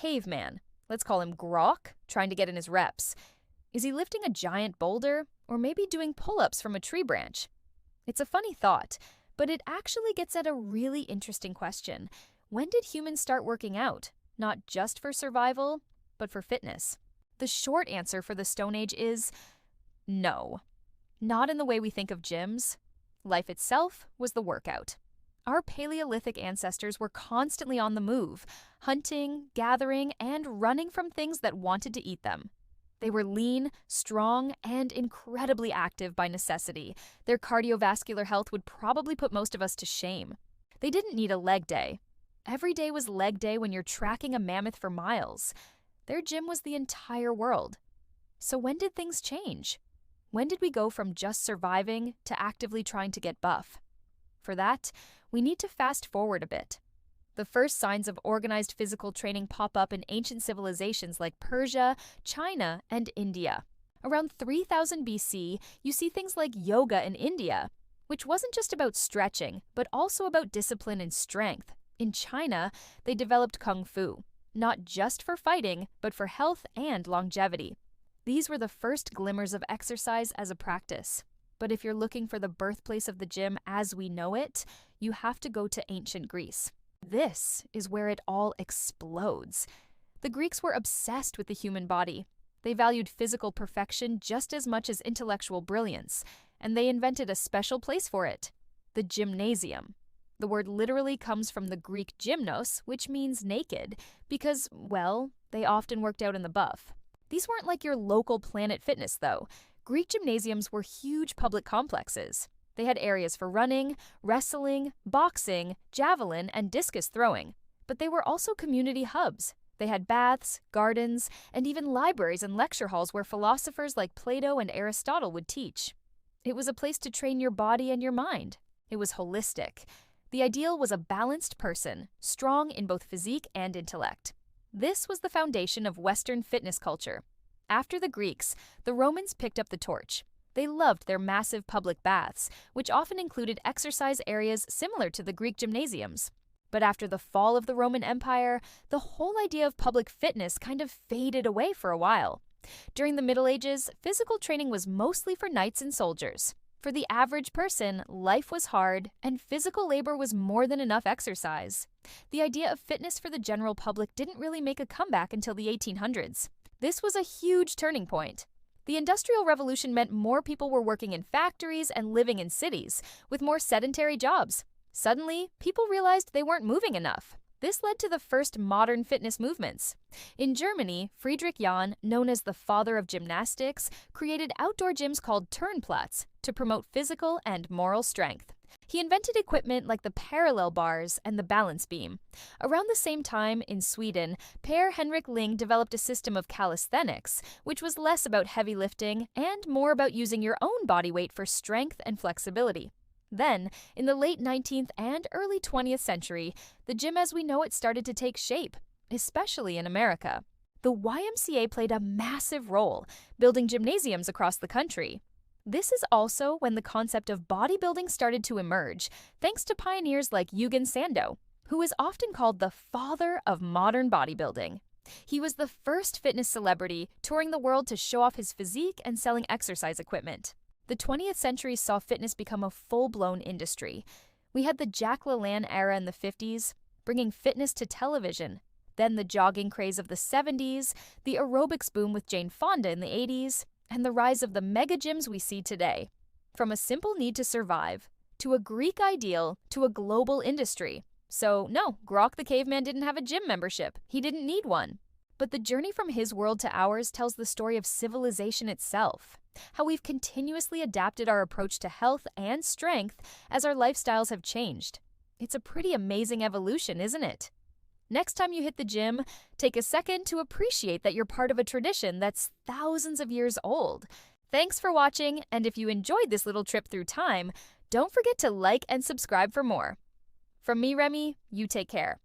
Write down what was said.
caveman, let's call him Grok, trying to get in his reps? Is he lifting a giant boulder, or maybe doing pull-ups from a tree branch? It's a funny thought, but it actually gets at a really interesting question. When did humans start working out? Not just for survival, but for fitness. The short answer for the Stone Age is no. Not in the way we think of gyms. Life itself was the workout. Our Paleolithic ancestors were constantly on the move, hunting, gathering, and running from things that wanted to eat them. They were lean, strong, and incredibly active by necessity. Their cardiovascular health would probably put most of us to shame. They didn't need a leg day. Every day was leg day when you're tracking a mammoth for miles. Their gym was the entire world. So when did things change? When did we go from just surviving to actively trying to get buff? For that, we need to fast forward a bit. The first signs of organized physical training pop up in ancient civilizations like Persia, China, and India. Around 3000 BC, you see things like yoga in India, which wasn't just about stretching, but also about discipline and strength. In China, they developed Kung Fu, not just for fighting, but for health and longevity. These were the first glimmers of exercise as a practice. But if you're looking for the birthplace of the gym as we know it, you have to go to ancient Greece. This is where it all explodes. The Greeks were obsessed with the human body. They valued physical perfection just as much as intellectual brilliance, and they invented a special place for it, the gymnasium. The word literally comes from the Greek gymnos, which means naked, because, well, they often worked out in the buff. These weren't like your local Planet Fitness, though. Greek gymnasiums were huge public complexes. They had areas for running, wrestling, boxing, javelin, and discus throwing. But they were also community hubs. They had baths, gardens, and even libraries and lecture halls where philosophers like Plato and Aristotle would teach. It was a place to train your body and your mind. It was holistic. The ideal was a balanced person, strong in both physique and intellect. This was the foundation of Western fitness culture. After the Greeks, the Romans picked up the torch. They loved their massive public baths, which often included exercise areas similar to the Greek gymnasiums. But after the fall of the Roman Empire, the whole idea of public fitness kind of faded away for a while. During the Middle Ages, physical training was mostly for knights and soldiers. For the average person, life was hard, and physical labor was more than enough exercise. The idea of fitness for the general public didn't really make a comeback until the 1800s. This was a huge turning point. The Industrial Revolution meant more people were working in factories and living in cities, with more sedentary jobs. Suddenly, people realized they weren't moving enough. This led to the first modern fitness movements. In Germany, Friedrich Jahn, known as the father of gymnastics, created outdoor gyms called Turnplatz to promote physical and moral strength. He invented equipment like the parallel bars and the balance beam. Around the same time, in Sweden, Per Henrik Ling developed a system of calisthenics, which was less about heavy lifting and more about using your own body weight for strength and flexibility. Then, in the late 19th and early 20th century, the gym as we know it started to take shape, especially in America. The YMCA played a massive role, building gymnasiums across the country. This is also when the concept of bodybuilding started to emerge, thanks to pioneers like Eugen Sandow, who is often called the father of modern bodybuilding. He was the first fitness celebrity touring the world to show off his physique and selling exercise equipment. The 20th century saw fitness become a full-blown industry. We had the Jack LaLanne era in the 50s, bringing fitness to television. Then the jogging craze of the 70s, the aerobics boom with Jane Fonda in the 80s, and the rise of the mega gyms we see today. From a simple need to survive, to a Greek ideal, to a global industry. So no, Grok the caveman didn't have a gym membership. He didn't need one. But the journey from his world to ours tells the story of civilization itself. How we've continuously adapted our approach to health and strength as our lifestyles have changed. It's a pretty amazing evolution, isn't it? Next time you hit the gym, take a second to appreciate that you're part of a tradition that's thousands of years old. Thanks for watching, and if you enjoyed this little trip through time, don't forget to like and subscribe for more. From me, Remy, you take care.